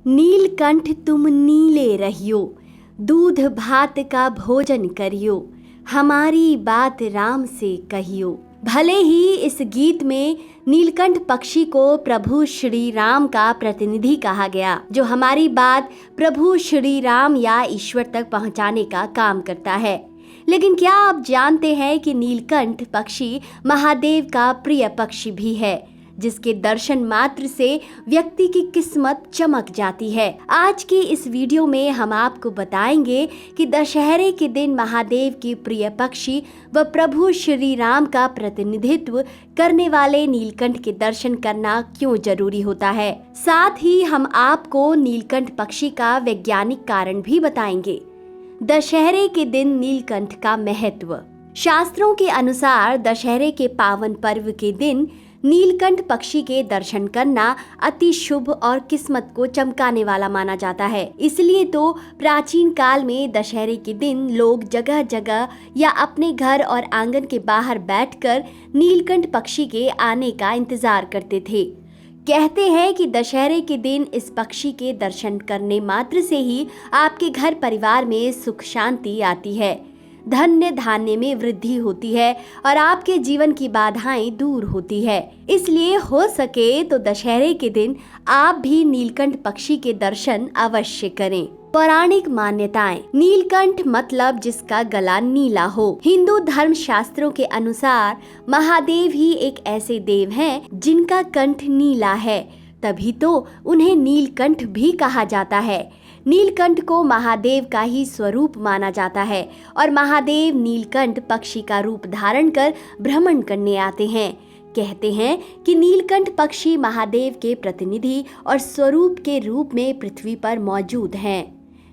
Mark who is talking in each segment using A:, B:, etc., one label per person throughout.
A: नीलकंठ तुम नीले रहियो, दूध भात का भोजन करियो, हमारी बात राम से कहियो। भले ही इस गीत में नीलकंठ पक्षी को प्रभु श्री राम का प्रतिनिधि कहा गया, जो हमारी बात प्रभु श्री राम या ईश्वर तक पहुंचाने का काम करता है। लेकिन क्या आप जानते हैं कि नीलकंठ पक्षी महादेव का प्रिय पक्षी भी है, जिसके दर्शन मात्र से व्यक्ति की किस्मत चमक जाती है। आज की इस वीडियो में हम आपको बताएंगे कि दशहरे के दिन महादेव के प्रिय पक्षी व प्रभु श्री राम का प्रतिनिधित्व करने वाले नीलकंठ के दर्शन करना क्यों जरूरी होता है। साथ ही हम आपको नीलकंठ पक्षी का वैज्ञानिक कारण भी बताएंगे। दशहरे के दिन नीलकंठ का महत्व। शास्त्रों के अनुसार दशहरे के पावन पर्व के दिन नीलकंठ पक्षी के दर्शन करना अति शुभ और किस्मत को चमकाने वाला माना जाता है। इसलिए तो प्राचीन काल में दशहरे के दिन लोग जगह जगह या अपने घर और आंगन के बाहर बैठकर नीलकंठ पक्षी के आने का इंतजार करते थे। कहते हैं कि दशहरे के दिन इस पक्षी के दर्शन करने मात्र से ही आपके घर परिवार में सुख शांति आती है, धन्य धान्य में वृद्धि होती है और आपके जीवन की बाधाएं दूर होती है। इसलिए हो सके तो दशहरे के दिन आप भी नीलकंठ पक्षी के दर्शन अवश्य करें। पौराणिक मान्यताएं। नीलकंठ मतलब जिसका गला नीला हो। हिंदू धर्म शास्त्रों के अनुसार महादेव ही एक ऐसे देव हैं जिनका कंठ नीला है, तभी तो उन्हें नीलकंठ भी कहा जाता है। नीलकंठ को महादेव का ही स्वरूप माना जाता है और महादेव नीलकंठ पक्षी का रूप धारण कर भ्रमण करने आते हैं। कहते हैं कि नीलकंठ पक्षी महादेव के प्रतिनिधि और स्वरूप के रूप में पृथ्वी पर मौजूद हैं।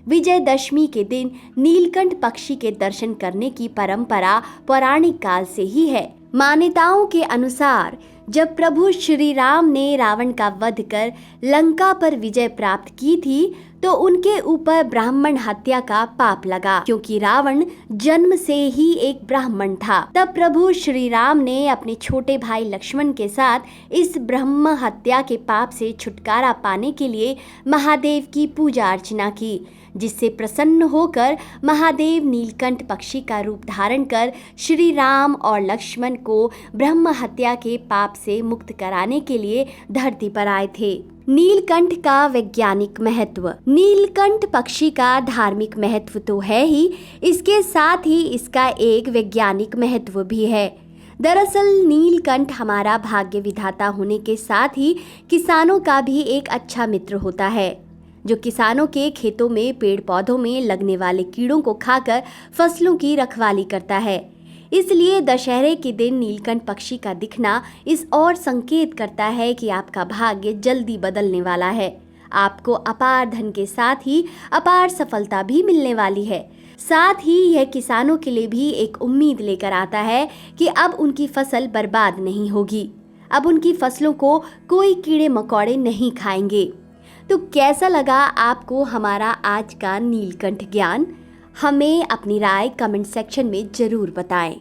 A: विजयदशमी के दिन नीलकंठ पक्षी के दर्शन करने की परंपरा पौराणिक काल से ही है। मान्यताओं के अनुसार जब प्रभु श्री राम ने रावण का वध कर लंका पर विजय प्राप्त की थी, तो उनके ऊपर ब्राह्मण हत्या का पाप लगा, क्योंकि रावण जन्म से ही एक ब्राह्मण था। तब प्रभु श्री राम ने अपने छोटे भाई लक्ष्मण के साथ इस ब्रह्म हत्या के पाप से छुटकारा पाने के लिए महादेव की पूजा अर्चना की, जिससे प्रसन्न होकर महादेव नीलकंठ पक्षी का रूप धारण कर श्री राम और लक्ष्मण को ब्रह्म हत्या के पाप से मुक्त कराने के लिए धरती पर आए थे। नीलकंठ का वैज्ञानिक महत्व। नीलकंठ पक्षी का धार्मिक महत्व तो है ही, इसके साथ ही इसका एक वैज्ञानिक महत्व भी है। दरअसल नीलकंठ हमारा भाग्य विधाता होने के साथ ही किसानों का भी एक अच्छा मित्र होता है, जो किसानों के खेतों में पेड़ पौधों में लगने वाले कीड़ों को खाकर फसलों की रखवाली करता है। इसलिए दशहरे के दिन नीलकंठ पक्षी का दिखना इस और संकेत करता है कि आपका भाग्य जल्दी बदलने वाला है। आपको अपार धन के साथ ही अपार सफलता भी मिलने वाली है। साथ ही यह किसानों के लिए भी एक उम्मीद लेकर आता है कि अब उनकी फसल बर्बाद नहीं होगी, अब उनकी फसलों को कोई कीड़े मकोड़े नहीं खाएंगे। तो कैसा लगा आपको हमारा आज का नीलकंठ ज्ञान? हमें अपनी राय कमेंट सेक्शन में जरूर बताएं।